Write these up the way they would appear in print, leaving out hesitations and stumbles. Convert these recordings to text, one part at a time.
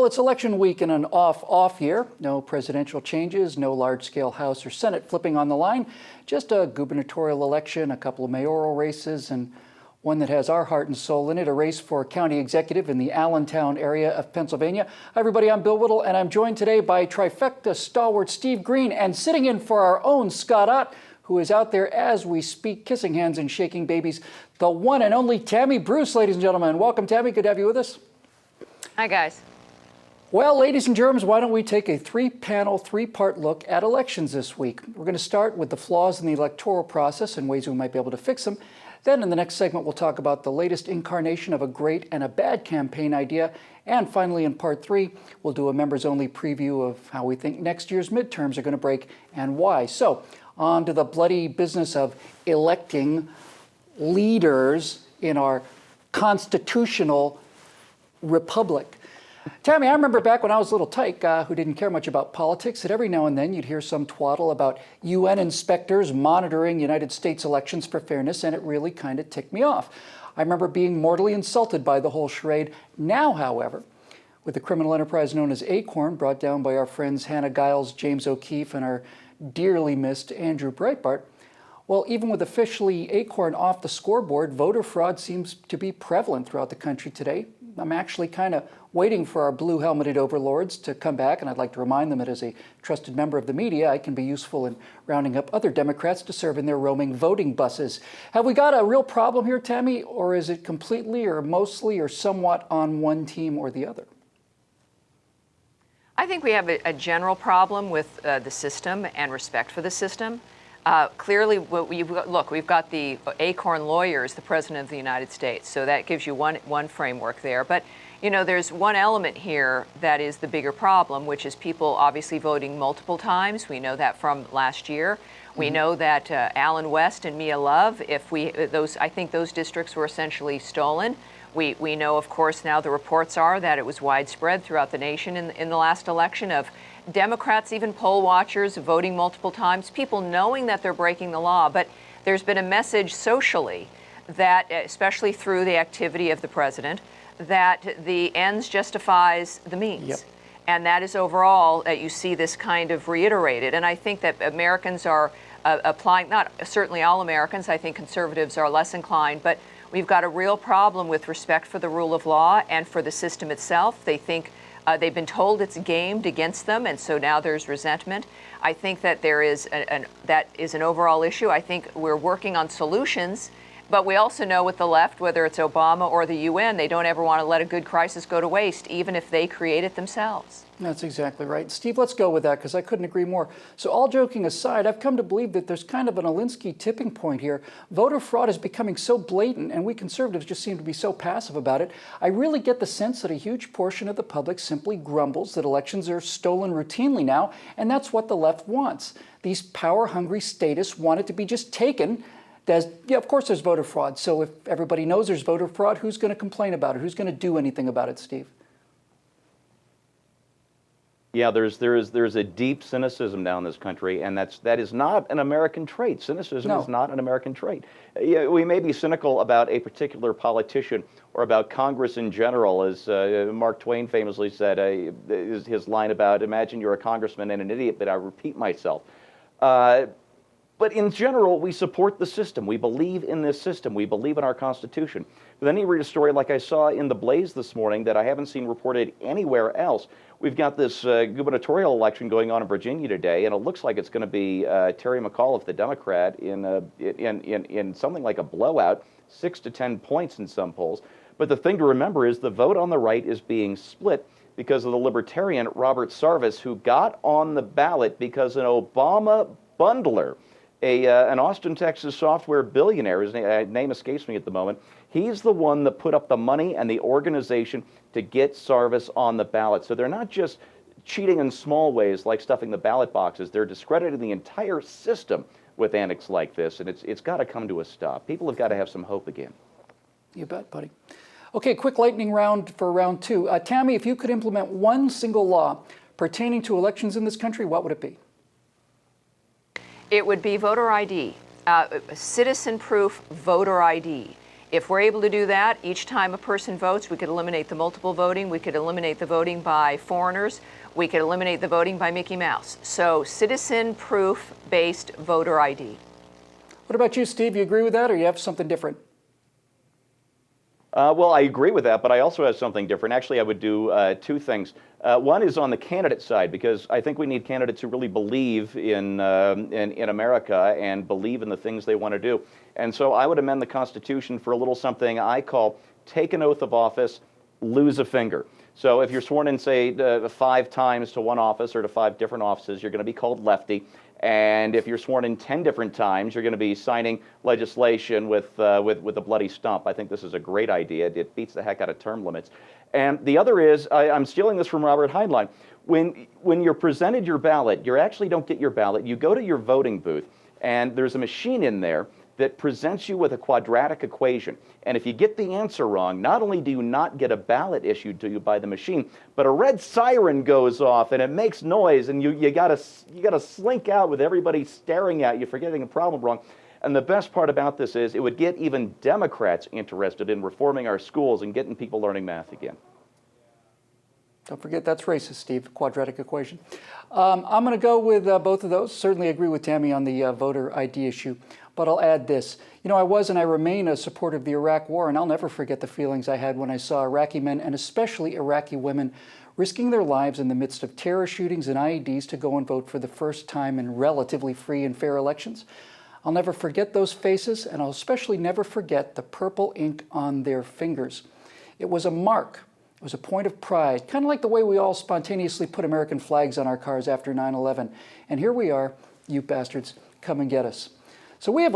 Well, it's election week in an off year. No presidential changes, no large-scale House or Senate flipping on the line. Just a gubernatorial election, a couple of mayoral races, and one that has our heart and soul in it, a race for county executive in the Allentown area of Pennsylvania. Hi, everybody. I'm Bill Whittle, and I'm joined today by Trifecta stalwart Steve Green, and sitting in for our own Scott Ott, who is out there as we speak, kissing hands and shaking babies, the one and only Tammy Bruce, ladies and gentlemen. Welcome, Tammy. Good to have you with us. Hi, guys. Well, ladies and germs, why don't we take a three-panel, three-part look at elections this week? We're going to start with the flaws in the electoral process and ways we might be able to fix them. Then in the next segment, we'll talk about the latest incarnation of a great and a bad campaign idea. And finally, in part three, we'll do a members-only preview of how we think next year's midterms are going to break and why. So on to the bloody business of electing leaders in our constitutional republic. Tammy, I remember back when I was a little tyke who didn't care much about politics, that every now and then you'd hear some twaddle about UN inspectors monitoring United States elections for fairness, and it really kind of ticked me off. I remember being mortally insulted by the whole charade. Now, however, with the criminal enterprise known as Acorn, brought down by our friends Hannah Giles, James O'Keefe, and our dearly missed Andrew Breitbart, well, even with officially Acorn off the scoreboard, voter fraud seems to be prevalent throughout the country today. I'm actually kind of waiting for our blue-helmeted overlords to come back, and I'd like to remind them that as a trusted member of the media, I can be useful in rounding up other Democrats to serve in their roaming voting buses. Have we got a real problem here, Tammy, or is it completely or mostly or somewhat on one team or the other? I think we have a general problem with the system and respect for the system. Clearly, we've got the Acorn lawyers, the President of the United States, so that gives you one framework there. But, you know, there's one element here that is the bigger problem, which is people obviously voting multiple times. We know that from last year. We know that Allen West and Mia Love, I think those districts were essentially stolen. We know, of course, now the reports are that it was widespread throughout the nation in the last election of Democrats, even poll watchers, voting multiple times, people knowing that they're breaking the law. But there's been a message socially that, especially through the activity of the president, that the ends justifies the means. Yep. And that is overall that you see this kind of reiterated. And I think that Americans are applying, not certainly all Americans, I think conservatives are less inclined, but we've got a real problem with respect for the rule of law and for the system itself. They think they've been told it's gamed against them, and so now there's resentment. I think that that is an overall issue. I think we're working on solutions, but we also know with the left, whether it's Obama or the UN, they don't ever want to let a good crisis go to waste, even if they create it themselves. That's exactly right. Steve, let's go with that, because I couldn't agree more. So all joking aside, I've come to believe that there's kind of an Alinsky tipping point here. Voter fraud is becoming so blatant, and we conservatives just seem to be so passive about it. I really get the sense that a huge portion of the public simply grumbles that elections are stolen routinely now, and that's what the left wants. These power-hungry statists want it to be just taken. Yeah, of course there's voter fraud. So if everybody knows there's voter fraud, who's going to complain about it? Who's going to do anything about it, Steve? Yeah, there's a deep cynicism now in this country, and that is not an American trait. Cynicism is not an American trait. Yeah, we may be cynical about a particular politician or about Congress in general, as Mark Twain famously said, his line about "Imagine you're a congressman and an idiot," but I repeat myself. But in general, we support the system. We believe in this system. We believe in our Constitution. But then you read a story like I saw in The Blaze this morning that I haven't seen reported anywhere else. We've got this gubernatorial election going on in Virginia today, and it looks like it's going to be Terry McAuliffe, the Democrat, in something like a blowout, 6 to 10 points in some polls. But the thing to remember is the vote on the right is being split because of the libertarian Robert Sarvis, who got on the ballot because an Obama bundler, an Austin, Texas software billionaire, his name escapes me at the moment, he's the one that put up the money and the organization to get Sarvis on the ballot. So they're not just cheating in small ways like stuffing the ballot boxes, they're discrediting the entire system with antics like this, and it's got to come to a stop. People have got to have some hope again. You bet, buddy. Okay, quick lightning round for round two. Tammy, if you could implement one single law pertaining to elections in this country, what would it be? It would be voter ID, citizen-proof voter ID. If we're able to do that, each time a person votes, we could eliminate the multiple voting, we could eliminate the voting by foreigners, we could eliminate the voting by Mickey Mouse. So citizen proof-based voter ID. What about you, Steve? You agree with that, or you have something different? Well, I agree with that, but I also have something different. Actually, I would do two things. One is on the candidate side, because I think we need candidates who really believe in America and believe in the things they want to do. And so I would amend the Constitution for a little something I call take an oath of office, lose a finger. So if you're sworn in, say, 5 times to one office or to 5 different offices, you're going to be called lefty. And if you're sworn in 10 different times, you're going to be signing legislation with a bloody stump. I think this is a great idea. It beats the heck out of term limits. And the other is, I'm stealing this from Robert Heinlein. When you're presented your ballot, you actually don't get your ballot. You go to your voting booth, and there's a machine in there that presents you with a quadratic equation. And if you get the answer wrong, not only do you not get a ballot issued to you by the machine, but a red siren goes off and it makes noise, and you gotta slink out with everybody staring at you for getting a problem wrong. And the best part about this is it would get even Democrats interested in reforming our schools and getting people learning math again. Don't forget that's racist, Steve, quadratic equation. I'm going to go with both of those. Certainly agree with Tammy on the voter ID issue, but I'll add this. You know, I was and I remain a supporter of the Iraq War, and I'll never forget the feelings I had when I saw Iraqi men, and especially Iraqi women, risking their lives in the midst of terror shootings and IEDs to go and vote for the first time in relatively free and fair elections. I'll never forget those faces, and I'll especially never forget the purple ink on their fingers. It was a mark. It was a point of pride, kind of like the way we all spontaneously put American flags on our cars after 9/11. And here we are, you bastards, come and get us. So we have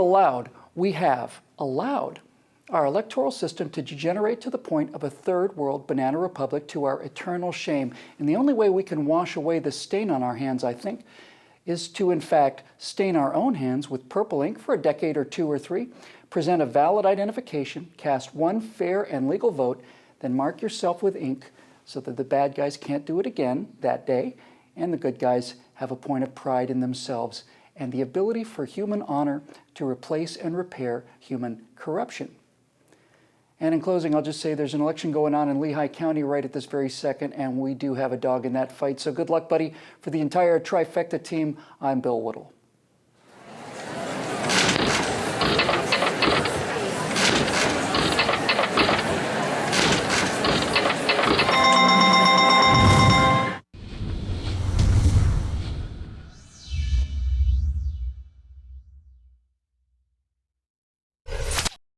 allowed our electoral system to degenerate to the point of a third world banana republic, to our eternal shame. And the only way we can wash away the stain on our hands, I think, is to, in fact, stain our own hands with purple ink for a decade or 2 or 3, present a valid identification, cast one fair and legal vote, then mark yourself with ink so that the bad guys can't do it again that day, and the good guys have a point of pride in themselves and the ability for human honor to replace and repair human corruption. And in closing, I'll just say there's an election going on in Lehigh County right at this very second, and we do have a dog in that fight. So good luck, buddy. For the entire Trifecta team, I'm Bill Whittle.